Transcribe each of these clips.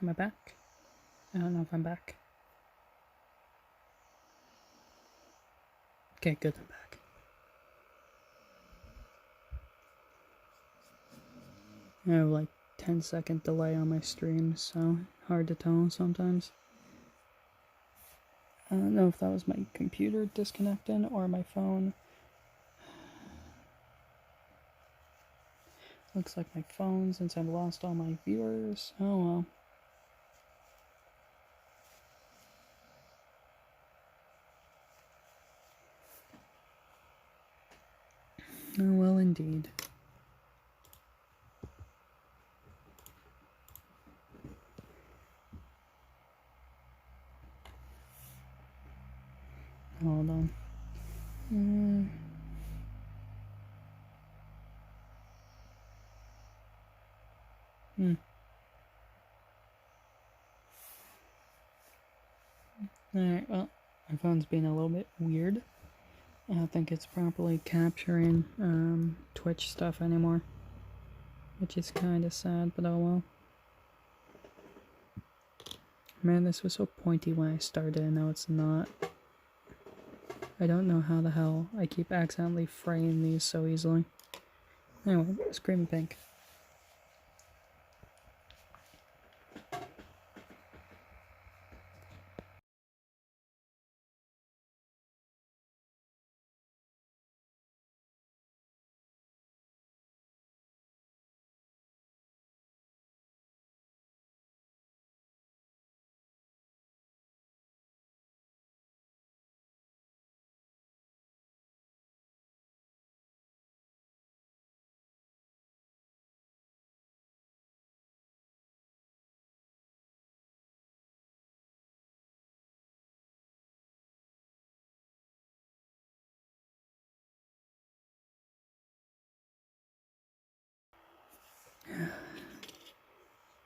Am I back? I don't know if I'm back. Okay, good, I'm back. I have like 10-second delay on my stream, so hard to tell sometimes. I don't know if that was my computer disconnecting or my phone. Looks like my phone since I've lost all my viewers. Oh well. Oh well indeed. Hold on. Alright, well, my phone's being a little bit weird. I don't think it's properly capturing Twitch stuff anymore. Which is kind of sad, but oh well. Man, this was so pointy when I started, and now it's not. I don't know how the hell I keep accidentally fraying these so easily. Anyway, Screaming Pink.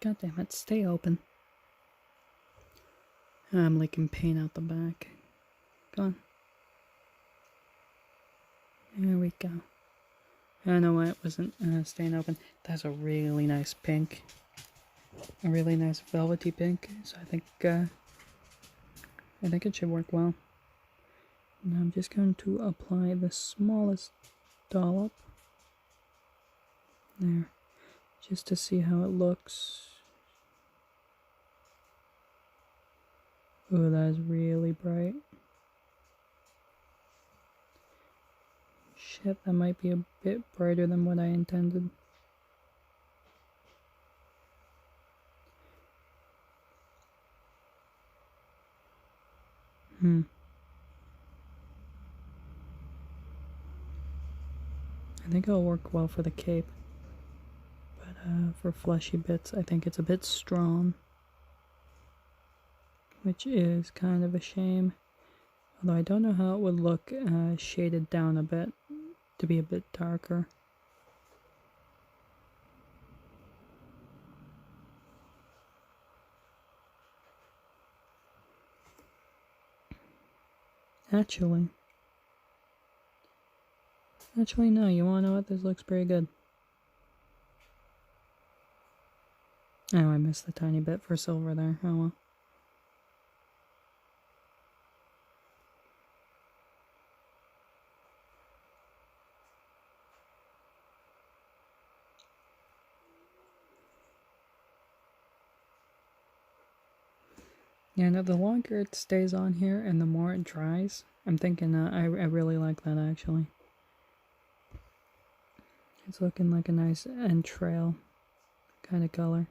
God damn it, stay open. I'm leaking paint out the back. Go on. There we go. I know why it wasn't staying open. That's a really nice pink. A really nice velvety pink. So I think it should work well. Now I'm just going to apply the smallest dollop. There. Just to see how it looks. Ooh, that is really bright. Shit, that might be a bit brighter than what I intended. I think it'll work well for the cape. But for fleshy bits, I think it's a bit strong. Which is kind of a shame. Although I don't know how it would look shaded down a bit to be a bit darker. Actually no, you wanna know what? This looks pretty good. Oh, I missed the tiny bit for silver there. Oh well. Yeah, no, the longer it stays on here and the more it dries, I'm thinking I really like that actually. It's looking like a nice entrail kind of color.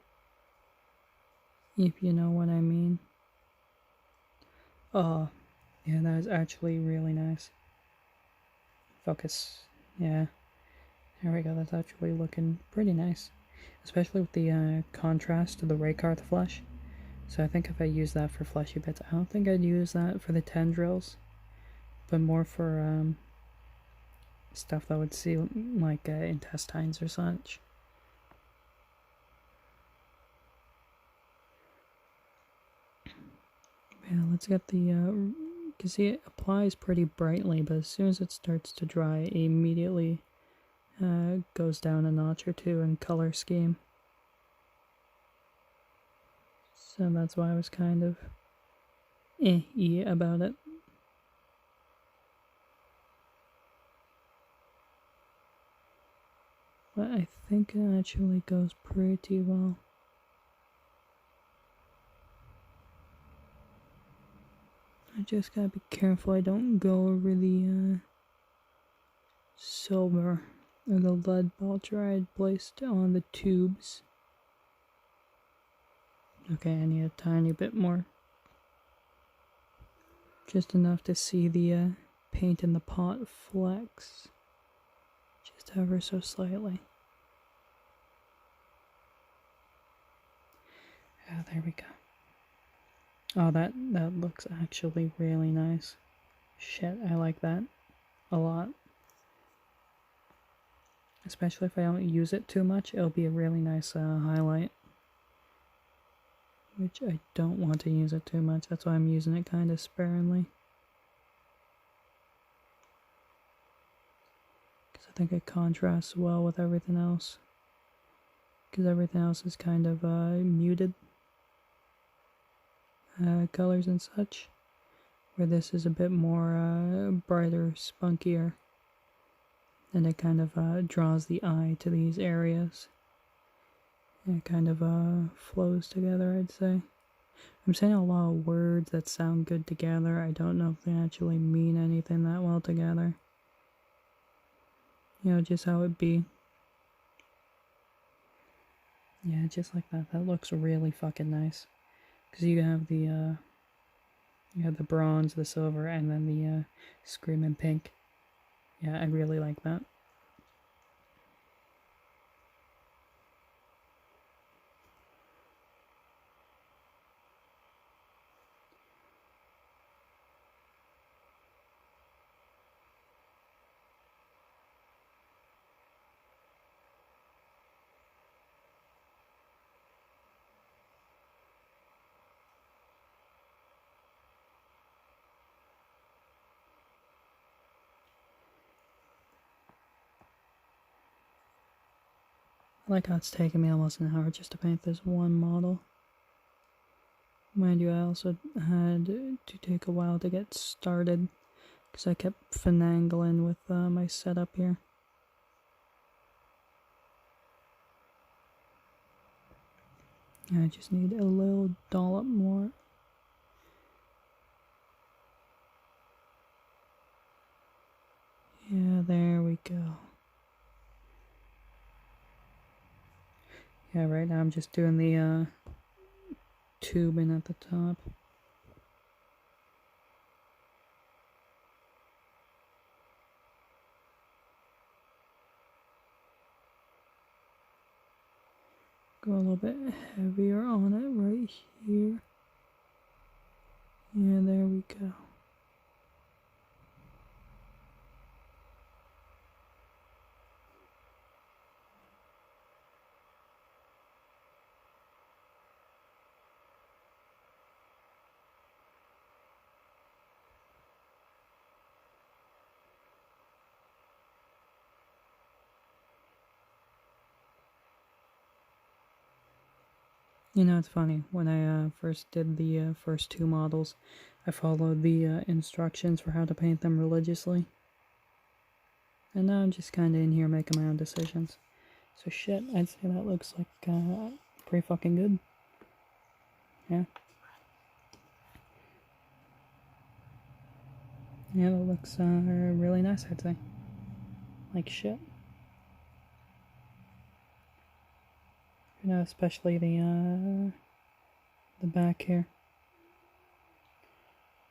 If you know what I mean. Oh, yeah, that is actually really nice. Focus. Yeah. There we go, that's actually looking pretty nice. Especially with the contrast to the Raycarth flesh. So I think if I use that for fleshy bits, I don't think I'd use that for the tendrils. But more for stuff that would see like intestines or such. Yeah, let's get the, you can see it applies pretty brightly, but as soon as it starts to dry, it immediately goes down a notch or two in color scheme. So that's why I was kind of about it. But I think it actually goes pretty well. I just gotta be careful I don't go over the silver or the lead bulger I had placed on the tubes. Okay, I need a tiny bit more. Just enough to see the paint in the pot flex. Just ever so slightly. Oh, there we go. Oh, that looks actually really nice. Shit, I like that a lot. Especially if I don't use it too much, it'll be a really nice highlight. Which I don't want to use it too much, that's why I'm using it kind of sparingly. Because I think it contrasts well with everything else. Because everything else is kind of muted colors and such. Where this is a bit more brighter, spunkier. And it kind of draws the eye to these areas. And it kind of flows together, I'd say. I'm saying a lot of words that sound good together. I don't know if they actually mean anything that well together. You know, just how it be. Yeah, just like that. That looks really fucking nice. Because you have the bronze, the silver, and then the screaming pink. Yeah, I really like that. I like how it's taken me almost an hour just to paint this one model. Mind you, I also had to take a while to get started because I kept finagling with my setup here. I just need a little dollop more. Yeah, there we go. Yeah, right now I'm just doing the tubing at the top. Go a little bit heavier on it right here. Yeah, there we go. You know, it's funny, when I first did the first two models, I followed the instructions for how to paint them religiously. And now I'm just kind of in here making my own decisions. So shit, I'd say that looks like pretty fucking good. Yeah. Yeah, that looks really nice, I'd say. Like shit. You know, especially the back here.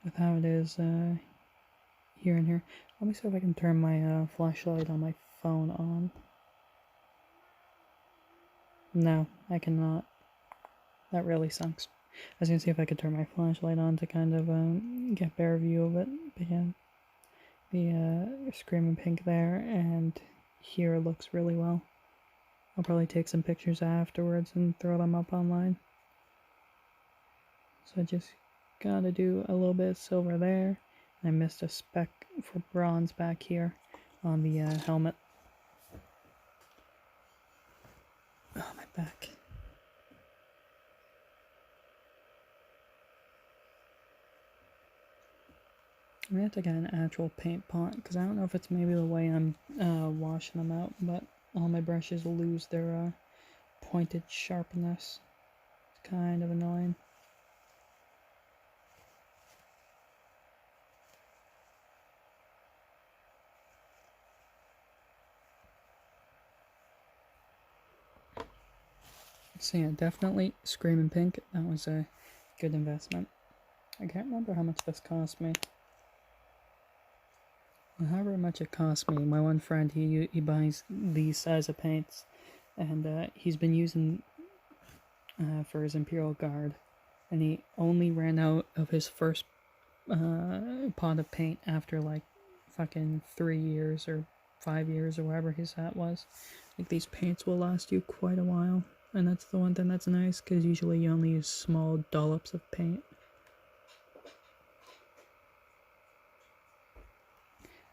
With how it is here and here. Let me see if I can turn my flashlight on my phone on. No, I cannot. That really sucks. I was gonna see if I could turn my flashlight on to kind of get a better view of it. But yeah, the screaming pink there and here looks really well. I'll probably take some pictures afterwards and throw them up online. So I just gotta do a little bit of silver there. I missed a speck for bronze back here on the helmet. Oh, my back. We have to get an actual paint pot, because I don't know if it's maybe the way I'm washing them out, but all my brushes lose their pointed sharpness. It's kind of annoying. So yeah, definitely Screaming Pink. That was a good investment. I can't remember how much this cost me. Well, however much it cost me, my one friend, he buys these size of paints, and he's been using for his Imperial Guard, and he only ran out of his first pot of paint after like fucking 3 years or 5 years or whatever his hat was. Like, these paints will last you quite a while, and that's the one thing that's nice, because usually you only use small dollops of paint.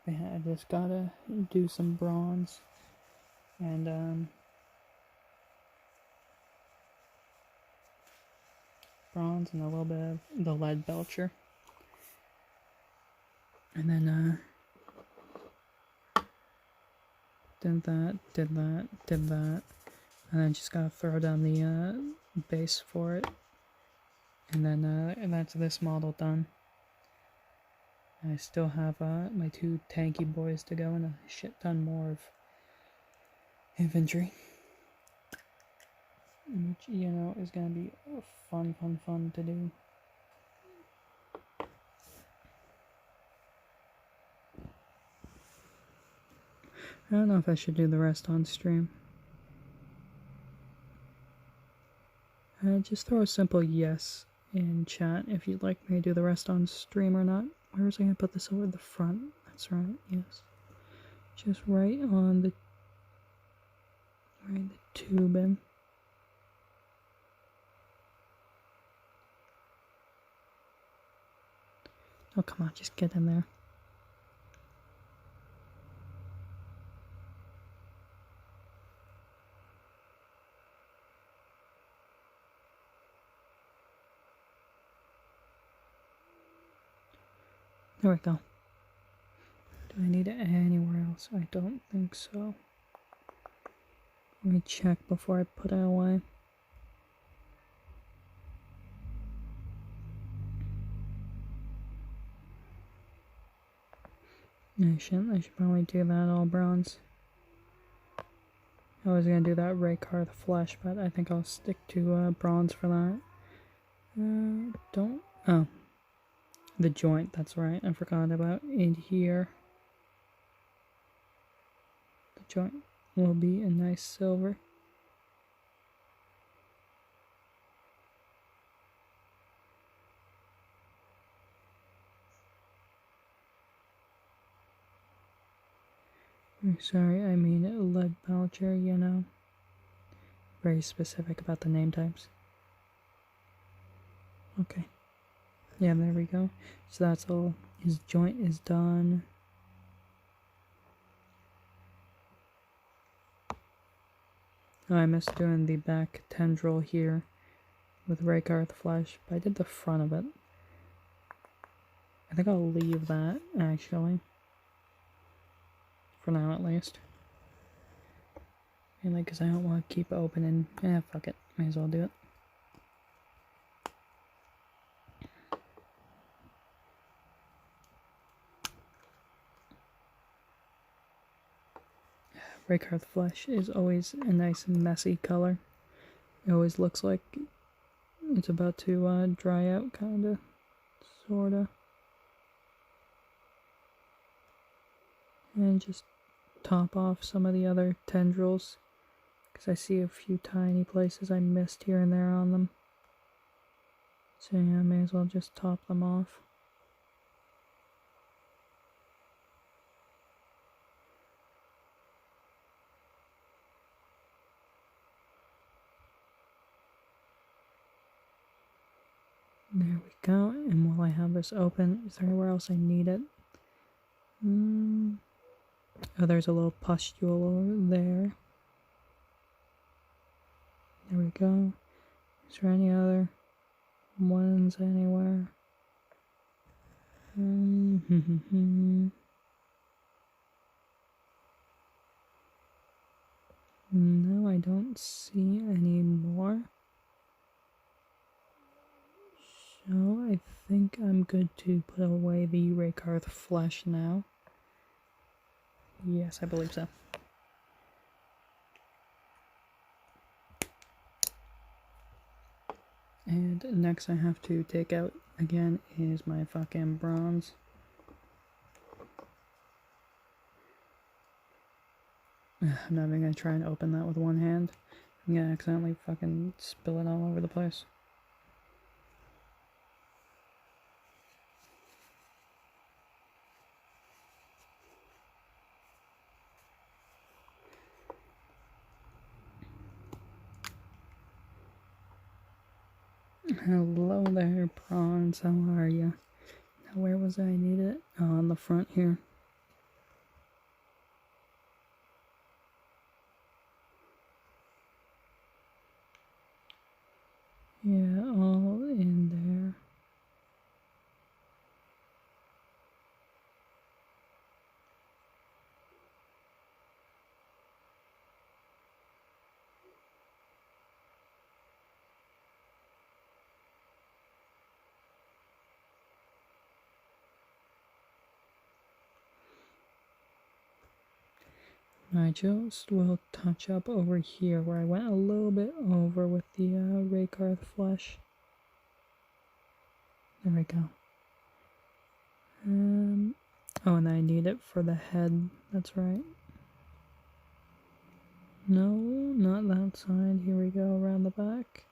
But yeah, I just gotta do some bronze, and bronze and a little bit of the lead belcher. And then did that, and then just gotta throw down the base for it, and then and that's this model done. I still have my 2 tanky boys to go, and a shit ton more of infantry, which, you know, is gonna be fun to do. I don't know if I should do the rest on stream. Just throw a simple yes in chat if you'd like me to do the rest on stream or not. Where was I going to put this over the front? That's right, yes. Just right on the tubing. Oh, come on, just get in there. There we go. Do I need it anywhere else? I don't think so. Let me check before I put it away. I should probably do that all bronze. I was gonna do that Raycar the Flesh, but I think I'll stick to bronze for that. Oh. The joint, that's right, I forgot about it here. The joint will be a nice silver. Sorry, I mean lead belcher, you know. Very specific about the name types. Okay. Yeah, there we go. So that's all. His joint is done. Oh, I missed doing the back tendril here with Raycar the Flesh, but I did the front of it. I think I'll leave that, actually. For now, at least. Mainly because I don't want to keep it open and... fuck it. May as well do it. Raycar the Flesh is always a nice messy color. It always looks like it's about to dry out, kinda, sorta. And just top off some of the other tendrils, because I see a few tiny places I missed here and there on them. So yeah, I may as well just top them off. There we go, and while I have this open, is there anywhere else I need it? Oh, there's a little pustule over there. There we go. Is there any other ones anywhere? No, I don't see any more. So I think I'm good to put away the Raycarth flesh now. Yes, I believe so. And next I have to take out again is my fucking bronze. I'm not even gonna try and open that with one hand. I'm gonna accidentally fucking spill it all over the place. Hello there, prawns. How are you? Now, where was I? Need it? Oh, on the front here. Yeah, all in there. I just will touch up over here where I went a little bit over with the Raycarth flesh. There we go. Oh, and I need it for the head. That's right. No, not that side. Here we go, around the back.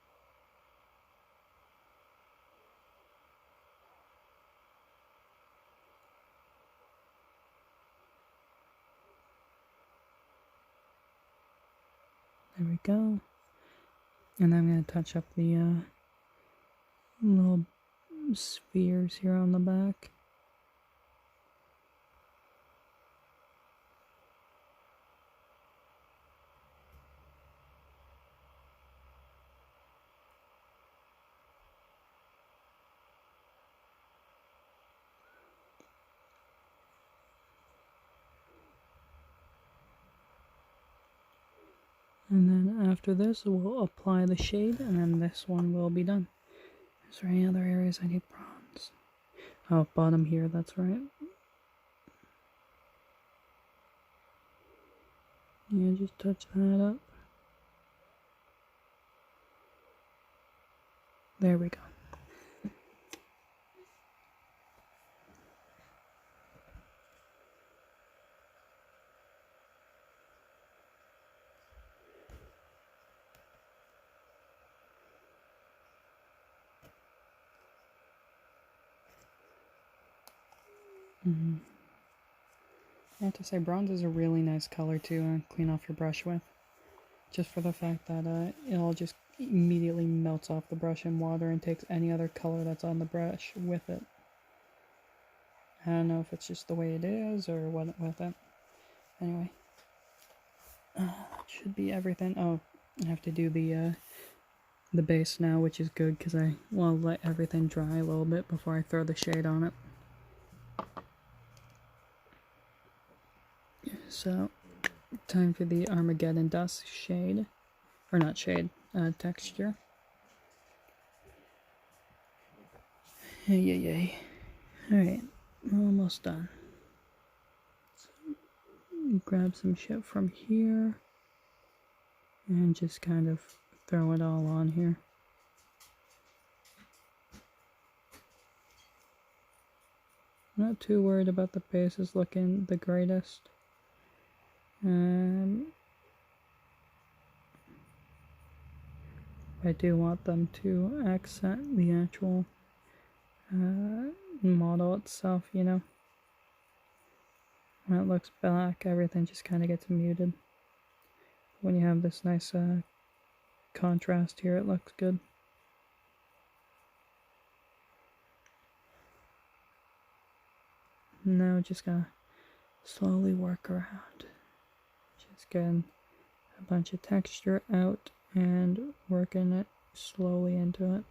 There we go. And I'm going to touch up the little spheres here on the back. And then after this, we'll apply the shade, and then this one will be done. Is there any other areas I need bronze? Oh, bottom here, that's right. Yeah, just touch that up. There we go. I have to say, bronze is a really nice color to clean off your brush with. Just for the fact that it all just immediately melts off the brush in water and takes any other color that's on the brush with it. I don't know if it's just the way it is or what with it. Anyway. That should be everything. Oh, I have to do the base now, which is good because I want to let everything dry a little bit before I throw the shade on it. So, time for the Armageddon Dust shade. Or not shade, texture. Yay. Alright, almost done. So, grab some shit from here. And just kind of throw it all on here. I'm not too worried about the bases looking the greatest. I do want them to accent the actual model itself, you know. When it looks black, everything just kind of gets muted. When you have this nice contrast here, it looks good. Now just gotta slowly work around. Just getting a bunch of texture out and working it slowly into it.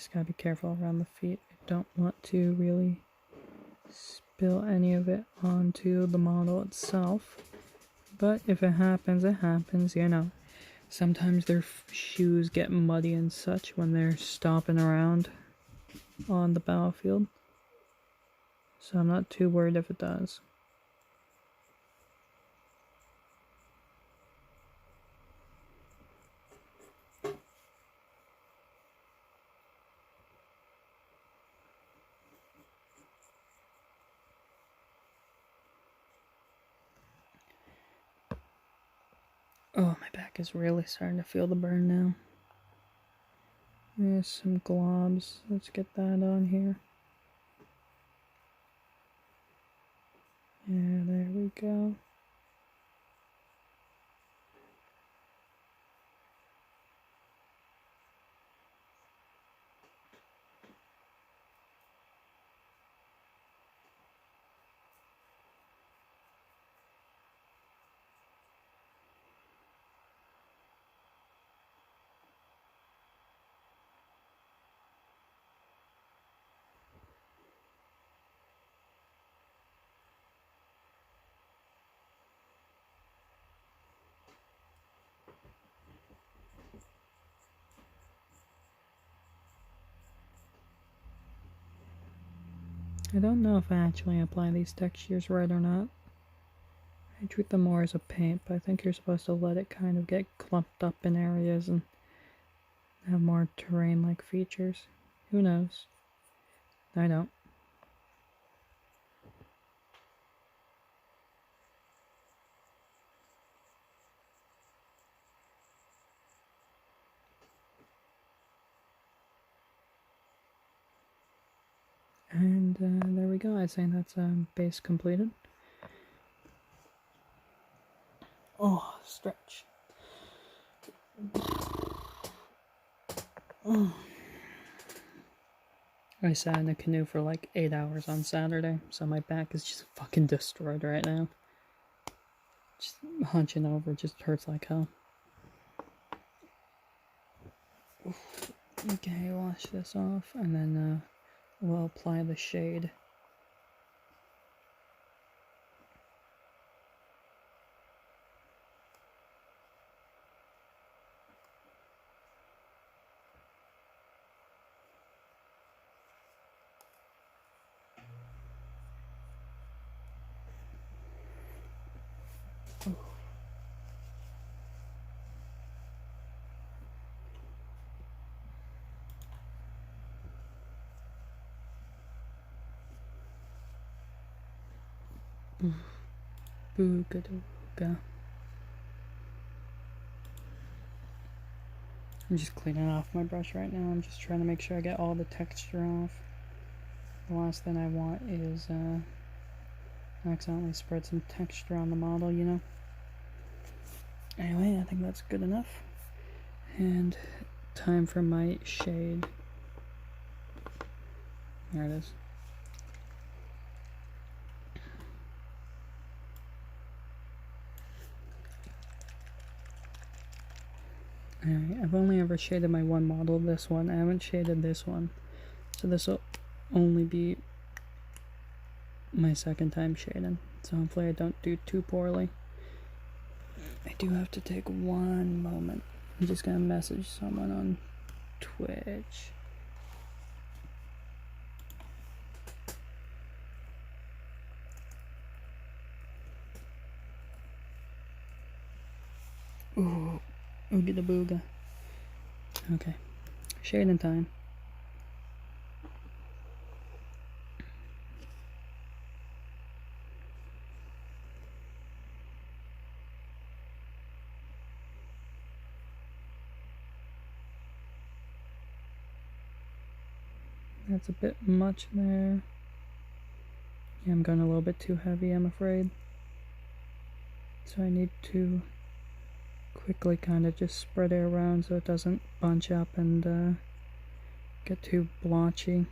Just gotta be careful around the feet. I don't want to really spill any of it onto the model itself. But if it happens, you know. Sometimes their shoes get muddy and such when they're stomping around on the battlefield. So I'm not too worried if it does. Oh, my back is really starting to feel the burn now. There's some globs. Let's get that on here. Yeah, there we go. I don't know if I actually apply these textures right or not. I treat them more as a paint, but I think you're supposed to let it kind of get clumped up in areas and have more terrain-like features. Who knows? I don't. And there we go. I think that's base completed. Oh, stretch. Oh. I sat in a canoe for like 8 hours on Saturday, so my back is just fucking destroyed right now. Just hunching over just hurts like hell. Okay, wash this off, and then we'll apply the shade. Booga-dooga. I'm just cleaning off my brush right now. I'm just trying to make sure I get all the texture off. The last thing I want is accidentally spread some texture on the model, you know? Anyway, I think that's good enough. And time for my shade. There it is. Alright, I've only ever shaded my one model, this one. I haven't shaded this one. So this will only be my second time shading. So hopefully I don't do too poorly. I do have to take one moment. I'm just gonna message someone on Twitch. Ooh, oogie the booga. Okay, shading time. That's a bit much there. Yeah, I'm going a little bit too heavy, I'm afraid. So I need to quickly kind of just spread it around so it doesn't bunch up and get too blotchy.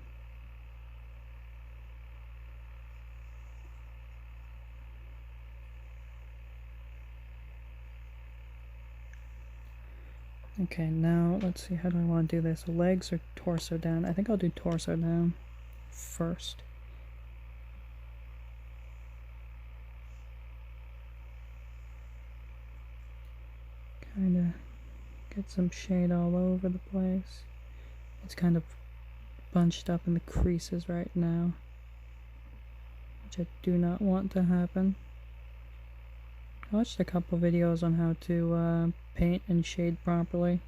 Okay, now let's see, how do I want to do this? Legs or torso down? I think I'll do torso down first. Kind of get some shade all over the place. It's kind of bunched up in the creases right now, which I do not want to happen. I watched a couple videos on how to paint and shade properly,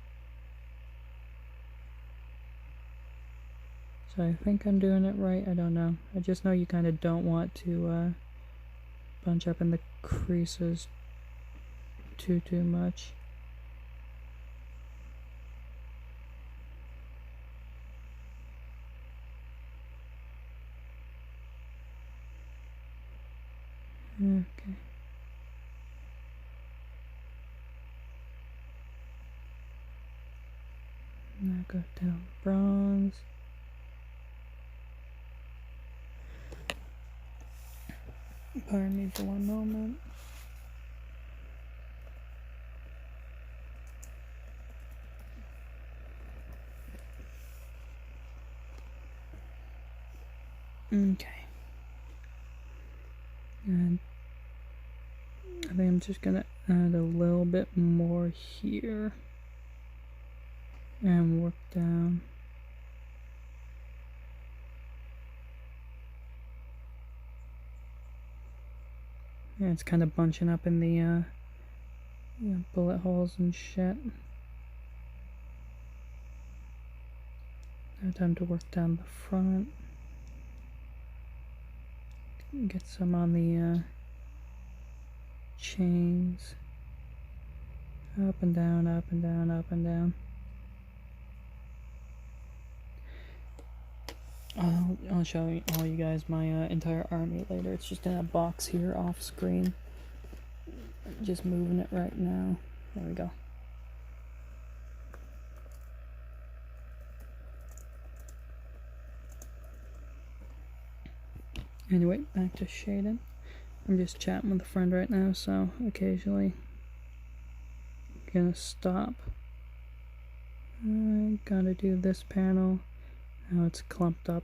so I think I'm doing it right. I don't know. I just know you kind of don't want to bunch up in the creases too much. Okay. Now go down bronze. Pardon me for one moment. Okay. And I think I'm just gonna add a little bit more here and work down. Yeah, it's kind of bunching up in the bullet holes and shit. Now time to work down the front. Get some on the chains. Up and down, up and down, up and down. I'll show all you guys my entire army later. It's just in a box here off screen. I'm just moving it right now. There we go. Anyway, back to shading. I'm just chatting with a friend right now, so occasionally I'm gonna stop. I gotta do this panel. Now it's clumped up.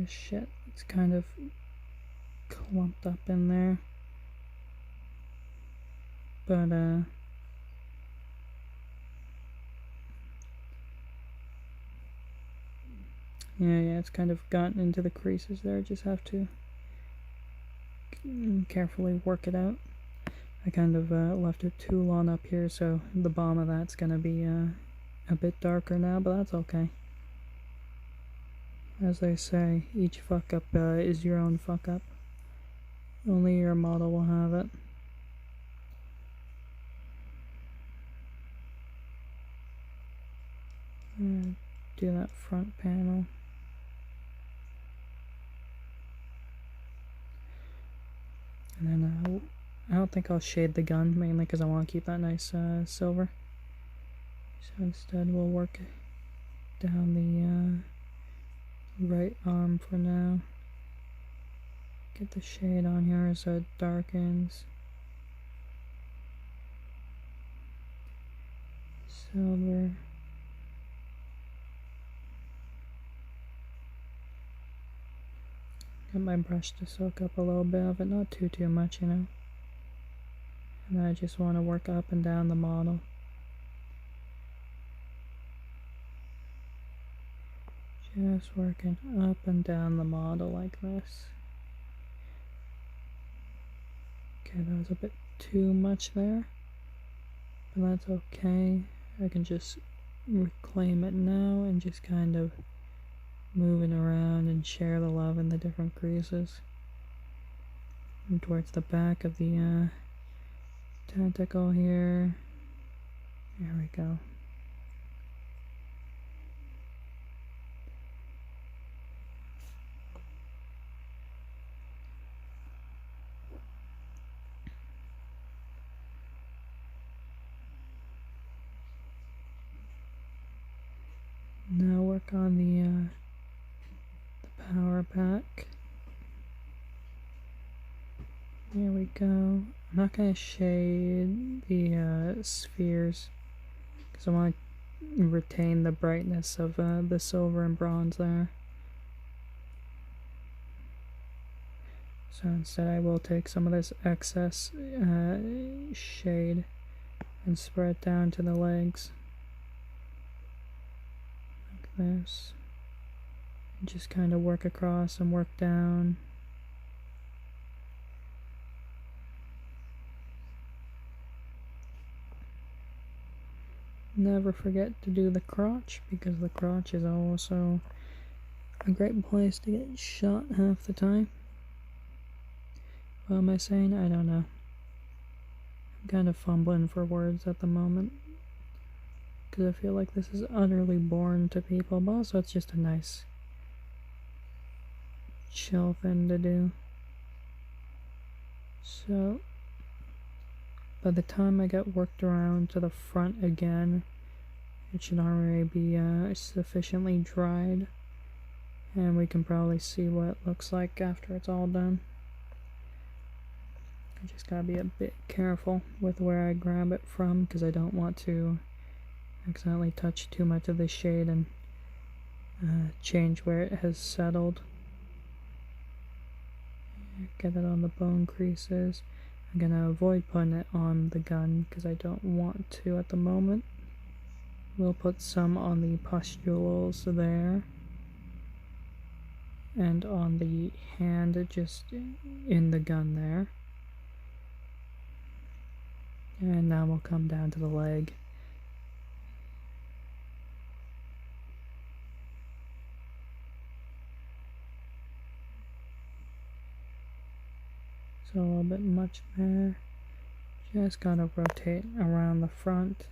Shit, it's kind of clumped up in there. But yeah, it's kind of gotten into the creases there. Just have to carefully work it out. I kind of left it too long up here, so the bottom of that's gonna be a bit darker now, but that's okay. As they say, each fuck up is your own fuck up. Only your model will have it. Do that front panel. And then I don't think I'll shade the gun, mainly because I want to keep that nice silver. So instead we'll work down the right arm for now. Get the shade on here so it darkens. Silver. Get my brush to soak up a little bit of it, not too much, you know. And I just want to work up and down the model. Just working up and down the model like this. Okay, that was a bit too much there, but that's okay. I can just reclaim it now and just kind of move it around and share the love in the different creases. And towards the back of the tentacle here. There we go. Now work on the back. There we go. I'm not going to shade the spheres because I want to retain the brightness of the silver and bronze there. So instead I will take some of this excess shade and spread it down to the legs. Like this. And just kind of work across and work down. Never forget to do the crotch, because the crotch is also a great place to get shot half the time. What am I saying? I don't know. I'm kind of fumbling for words at the moment, because I feel like this is utterly boring to people, but also it's just a nice chill thing to do. So by the time I get worked around to the front again, it should already be sufficiently dried, and we can probably see what it looks like after it's all done. I just gotta be a bit careful with where I grab it from, because I don't want to accidentally touch too much of the shade and change where it has settled. Get it on the bone creases. I'm gonna avoid putting it on the gun because I don't want to at the moment. We'll put some on the pustules there, and on the hand just in the gun there. And now we'll come down to the leg. So a little bit much there. Just gotta rotate around the front.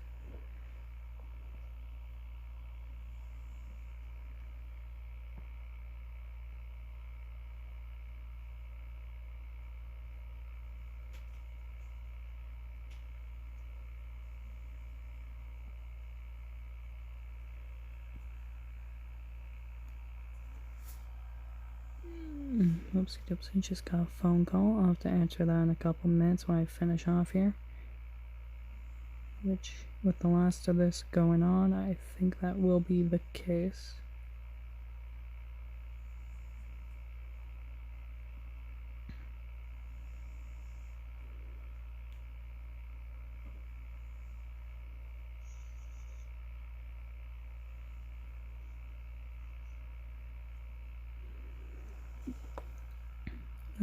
Oopsie doopsie, just got a phone call. I'll have to answer that in a couple minutes when I finish off here. Which, with the last of this going on, I think that will be the case.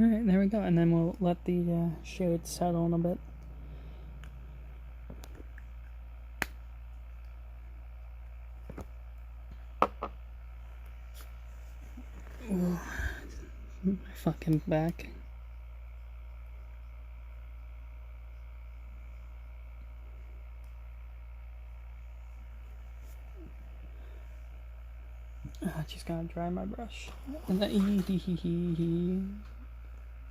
Alright, there we go, and then we'll let the shade settle in a bit. Ooh, my fucking back. I just gotta dry my brush. And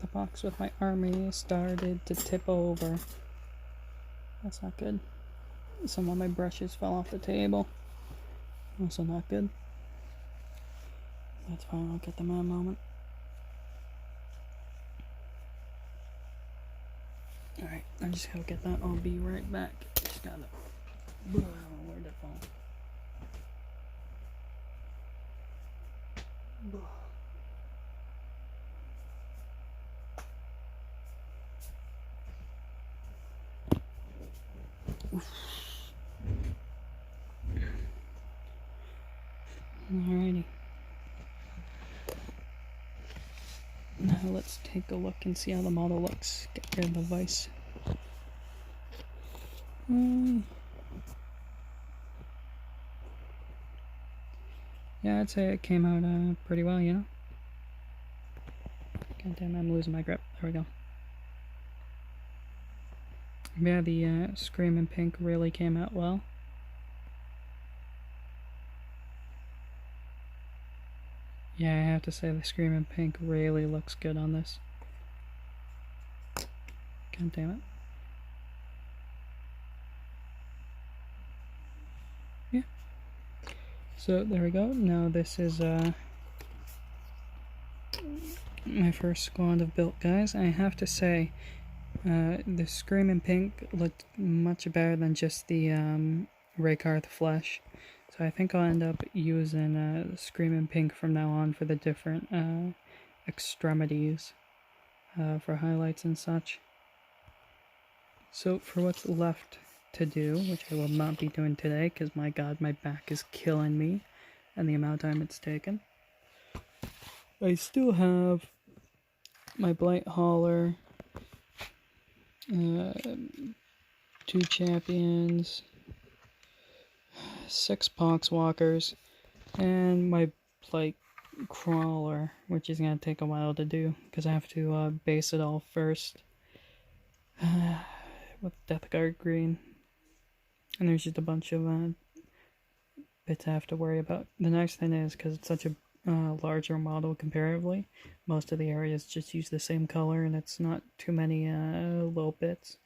the box with my army started to tip over. That's not good. Some of my brushes fell off the table. Also not good. That's fine, I'll get them in a moment. Alright, I just gotta get that. I'll be right back. Just gotta... Where'd it fall? Alrighty. Now let's take a look and see how the model looks. Get rid of the vise. Yeah, I'd say it came out pretty well, you know? God damn, I'm losing my grip. There we go. Yeah, the Screaming Pink really came out well. Yeah, I have to say the Screaming Pink really looks good on this. God damn it. Yeah. So there we go. Now this is my first squad of built guys. I have to say, the Screaming Pink looked much better than just the Raykarth Flesh. So I think I'll end up using Screaming Pink from now on for the different extremities for highlights and such. So for what's left to do, which I will not be doing today because my god, my back is killing me and the amount of time it's taken. I still have my Blight Hauler, 2 champions, 6 Poxwalkers, and my Blight Crawler, which is going to take a while to do because I have to base it all first with DeathGuard green. And there's just a bunch of bits I have to worry about. The next thing is, because it's such a larger model comparatively, most of the areas just use the same color and it's not too many little bits.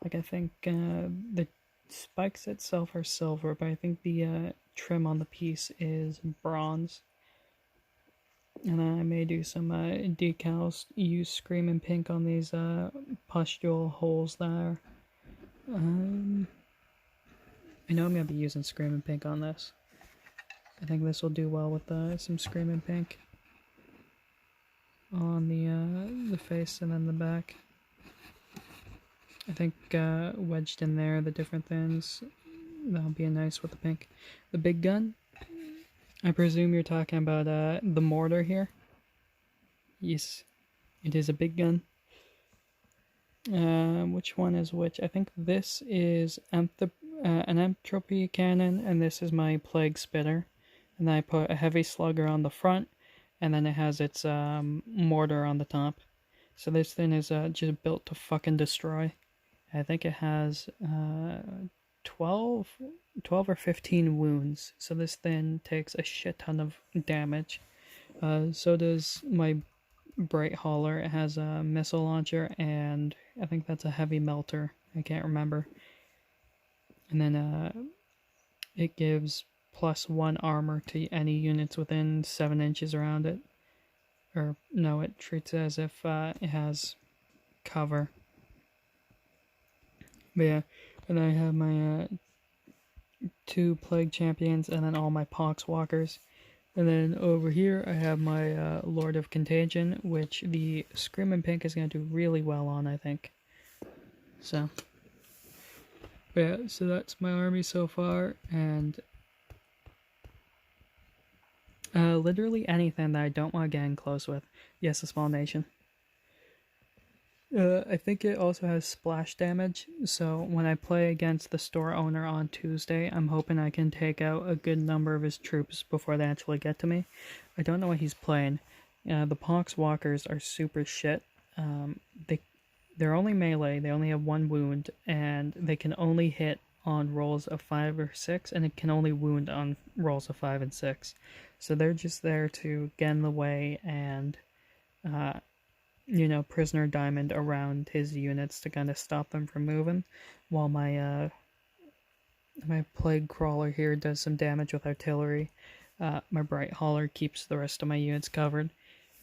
Like I think the spikes itself are silver, but I think the trim on the piece is bronze. And I may do some decals, use Screaming Pink on these pustule holes there. I know I'm going to be using Screaming Pink on this. I think this will do well with some Screaming Pink on the face and then the back. I think wedged in there, the different things, that'll be nice with the pink. The big gun, I presume you're talking about the mortar here. Yes, it is a big gun. Which one is which? I think this is an entropy cannon, and this is my plague spitter. And then I put a heavy slugger on the front, and then it has its mortar on the top. So this thing is just built to fucking destroy. I think it has 12 or 15 wounds. So this thing takes a shit ton of damage. So does my Bright Hauler. It has a missile launcher, and I think that's a heavy melter. I can't remember. And then it gives +1 armor to any units within 7 inches around it. Or no, it treats it as if it has cover. But yeah, and I have my 2 Plague Champions and then all my Poxwalkers. And then over here I have my Lord of Contagion, which the Screaming Pink is going to do really well on, I think. So, but yeah, so that's my army so far, and literally anything that I don't want to get in close with. Yes, a small nation. I think it also has splash damage, so when I play against the store owner on Tuesday, I'm hoping I can take out a good number of his troops before they actually get to me. I don't know what he's playing. The Poxwalkers are super shit. They're only melee, they only have 1 wound, and they can only hit on rolls of 5 or 6, and it can only wound on rolls of 5 and 6. So they're just there to get in the way and prisoner diamond around his units to kind of stop them from moving, while my plague crawler here does some damage with artillery. My bright hauler keeps the rest of my units covered,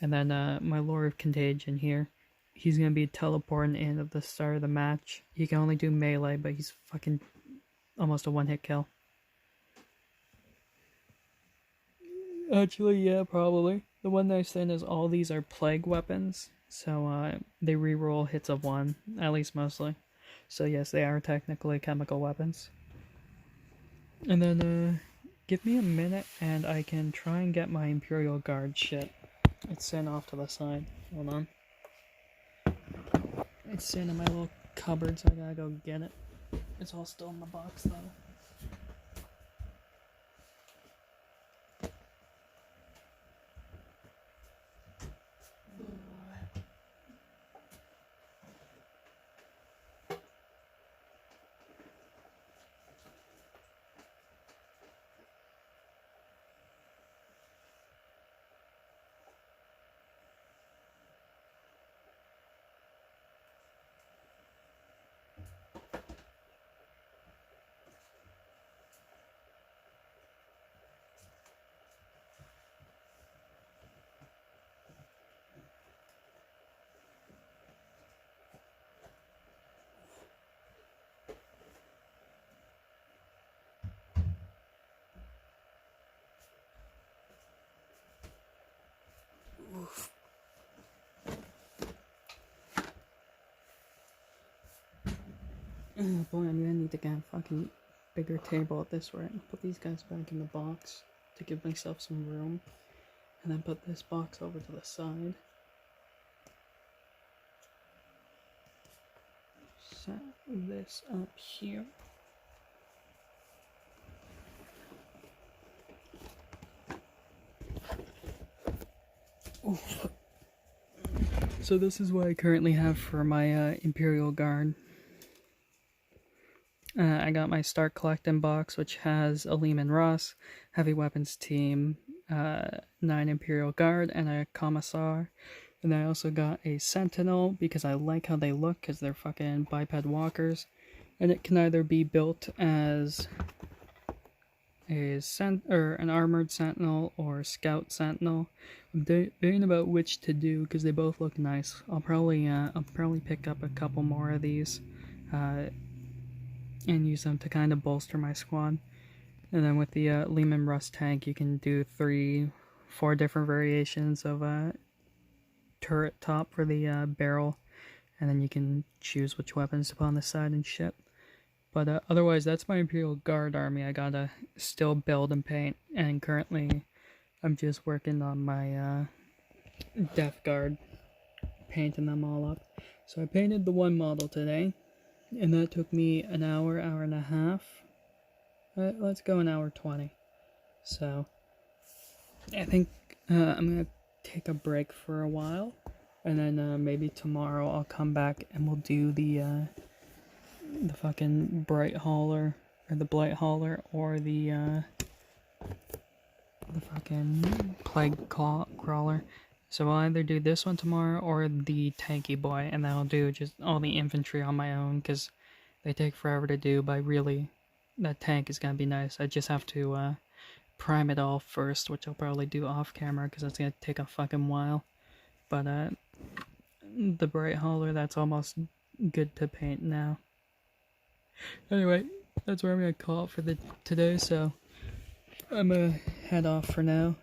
and then my Lord of Contagion here, he's gonna be teleporting in at the start of the match. He can only do melee, but he's fucking almost a one-hit kill. Actually, yeah, probably. The one nice thing is all these are plague weapons, so they reroll hits of 1, at least mostly. So yes, they are technically chemical weapons. And then, give me a minute and I can try and get my Imperial Guard shit. It's sitting off to the side. Hold on. It's sitting in my little cupboard, so I gotta go get it. It's all still in the box, though. Oh boy, I'm gonna need to get a fucking bigger table at this rate. Put these guys back in the box to give myself some room. And then put this box over to the side. Set this up here. Oof. So this is what I currently have for my Imperial Guard. I got my Start Collecting box, which has a Lehman Russ, Heavy Weapons Team, 9 Imperial Guard, and a Commissar. And I also got a Sentinel, because I like how they look, because they're fucking biped walkers. And it can either be built as an armored Sentinel or a Scout Sentinel. I'm debating about which to do, because they both look nice. I'll probably pick up a couple more of these, and use them to kind of bolster my squad. And then with the Lehman Russ tank, you can do 4 different variations of turret top for the barrel, and then you can choose which weapons to put on the side and shit. But otherwise, that's my Imperial Guard army. I gotta still build and paint, and currently I'm just working on my DeathGuard, painting them all up. So I painted the one model today, and that took me an hour, hour and a half. Let's go an hour 20. So I think I'm gonna take a break for a while, and then maybe tomorrow I'll come back and we'll do the fucking Bright Hauler, or the Blight Hauler, or the fucking Plague Crawler. So I'll either do this one tomorrow or the Tanky Boy, and then I'll do just all the infantry on my own, because they take forever to do, but really, that tank is gonna be nice. I just have to prime it all first, which I'll probably do off camera, because that's gonna take a fucking while. But the Bright Hauler, that's almost good to paint now. Anyway, that's where I'm gonna call it for today, so I'm gonna head off for now.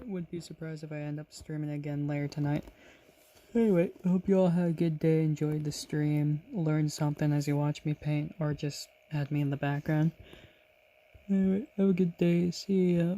Wouldn't be surprised if I end up streaming again later tonight. Anyway, I hope you all had a good day, enjoyed the stream, learned something as you watch me paint, or just had me in the background. Anyway, have a good day, see ya.